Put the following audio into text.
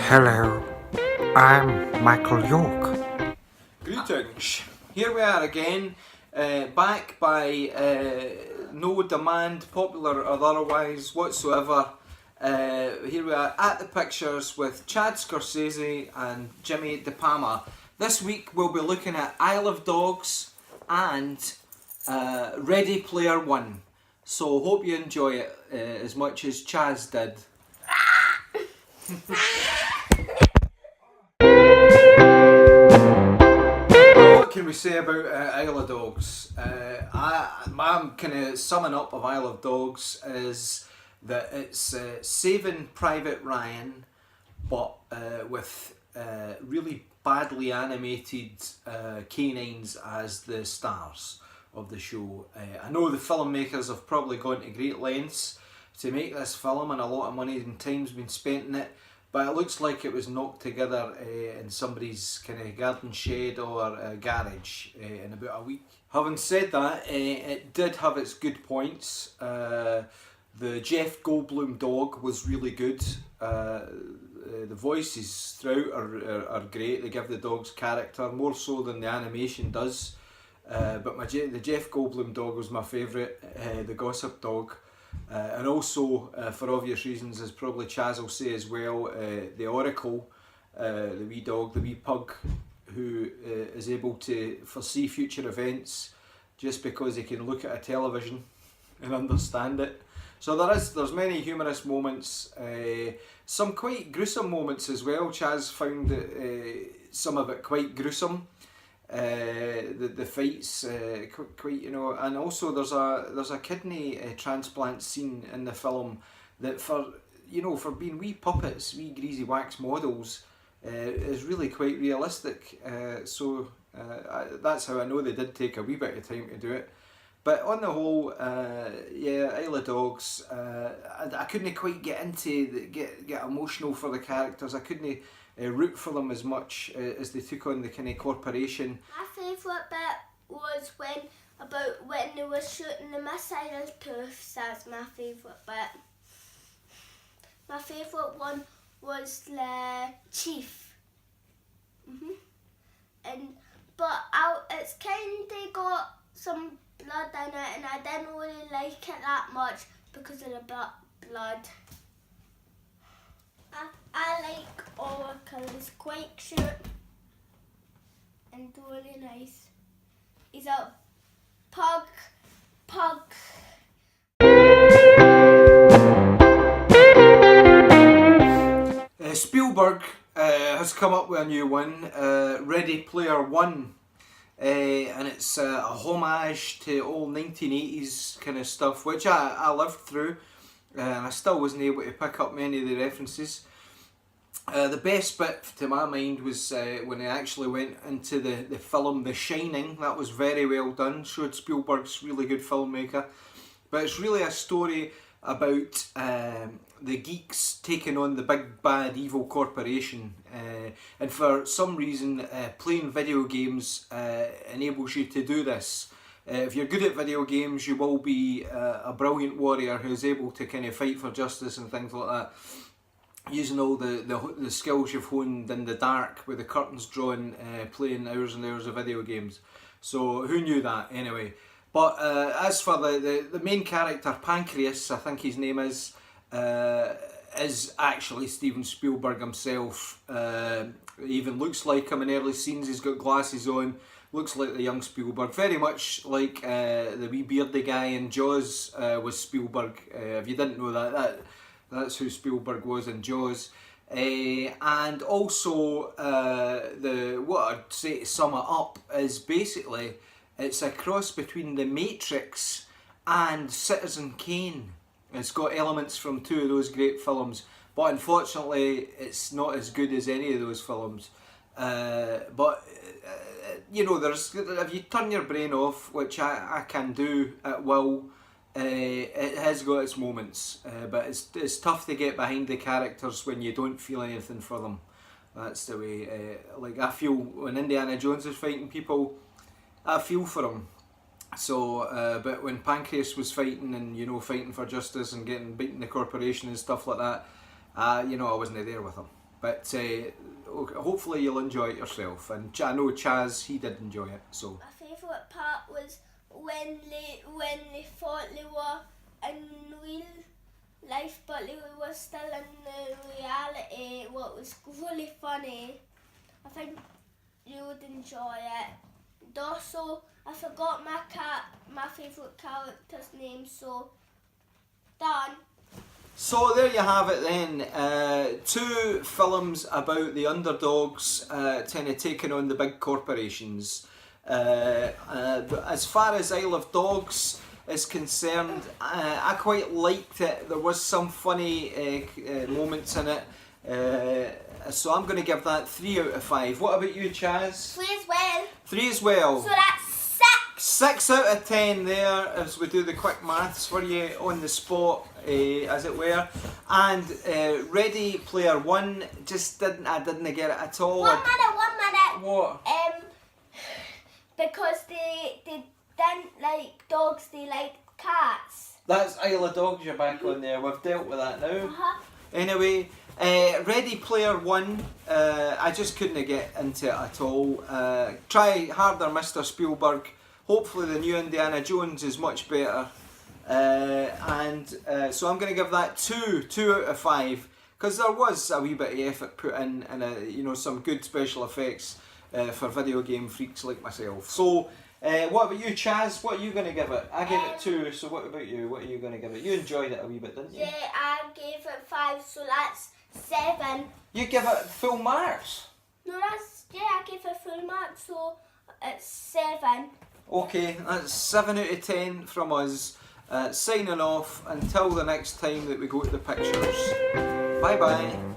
Hello, I'm Michael York. Greetings. Here we are again, back by no demand, popular or otherwise whatsoever. Here we are at the pictures with Chad Scorsese and Jimmy De Palma. This week we'll be looking at Isle of Dogs and Ready Player One. So hope you enjoy it as much as Chaz did. What can we say about Isle of Dogs? My kind of summing up of Isle of Dogs is that it's Saving Private Ryan, but with really badly animated canines as the stars of the show. I know the filmmakers have probably gone to great lengths to make this film, and a lot of money and time's been spent in it. But it looks like it was knocked together in somebody's kind of garden shed or garage in about a week. Having said that, it did have its good points. The Jeff Goldblum dog was really good. The voices throughout are great. They give the dog's character, more so than the animation does. But the Jeff Goldblum dog was my favourite, the Gossip dog. And also, for obvious reasons, as probably Chaz will say as well, the Oracle, the wee dog, the wee pug, who is able to foresee future events just because he can look at a television and understand it. So there's many humorous moments, some quite gruesome moments as well. Chaz found some of it quite gruesome. The fights quite, you know, and also there's a kidney transplant scene in the film that for being wee puppets, wee greasy wax models, is really quite realistic. That's how I know they did take a wee bit of time to do it. But on the whole, Isle of Dogs, I couldn't quite get into get emotional for the characters. I couldn't root for them as much as they took on the kind of corporation. My favourite bit was when they were shooting the missile proofs. That's my favourite bit. My favourite one was the chief. It's kinda got some blood in it, and I didn't really like it that much because of the blood. I like Oracle. He's quite cute and really nice. He's a pug. Spielberg has come up with a new one, Ready Player One. And it's a homage to old 1980s kind of stuff, which I lived through, and I still wasn't able to pick up many of the references. The best bit to my mind was when I actually went into the film The Shining. That was very well done, showed Spielberg's really good filmmaker. But it's really a story about the geeks taking on the big bad evil corporation, and for some reason playing video games enables you to do this. If you're good at video games, you will be a brilliant warrior who's able to kind of fight for justice and things like that, using all the skills you've honed in the dark with the curtains drawn, playing hours and hours of video games. So who knew that anyway? But as for the main character, Pancreas, I think his name is actually Steven Spielberg himself. He even looks like him in early scenes. He's got glasses on, looks like the young Spielberg, very much like the wee beardy guy in Jaws was Spielberg. If you didn't know that's who Spielberg was in Jaws. And also what I'd say to sum it up is basically it's a cross between The Matrix and Citizen Kane. It's got elements from two of those great films, but unfortunately it's not as good as any of those films. But there's, if you turn your brain off, which I can do at will, it has got its moments, but it's tough to get behind the characters when you don't feel anything for them. That's the way. Like I feel when Indiana Jones is fighting people, I feel for him. So, but when Pancreas was fighting and fighting for justice and getting beaten the corporation and stuff like that, I wasn't there with him. But hopefully you'll enjoy it yourself. And I know Chaz, he did enjoy it. So My favourite part was when they thought they were in real life, but they were still in the reality. What was really funny. I think you would enjoy it. And also, I forgot my favourite character's name. So done. So there you have it then. 2 films about the underdogs kind of taking on the big corporations. As far as Isle of Dogs is concerned, I quite liked it. There was some funny moments in it. So I'm going to give that 3 out of 5. What about you, Chaz? 3 as well. 3 as well. So that's 6. 6 out of 10 there, as we do the quick maths for you on the spot, as it were. And Ready Player One just I didn't get it at all. 1 minute. What? Because they didn't like dogs, they liked cats. That's Isle of Dogs you're back on there. We've dealt with that now. Anyway, Ready Player One, I just couldn't get into it at all. Try harder, Mr. Spielberg. Hopefully the new Indiana Jones is much better. So I'm going to give that 2 out of 5, because there was a wee bit of effort put in, and some good special effects for video game freaks like myself. So what about you, Chaz? What are you going to give it? I gave it 2, so what about you? What are you going to give it? You enjoyed it a wee bit, didn't you? Yeah, I gave it 5, so that's 7. You give it full marks? No, I gave it full mark, so it's 7. Okay, that's 7 out of 10 from us. Signing off until the next time that we go to the pictures. Bye bye.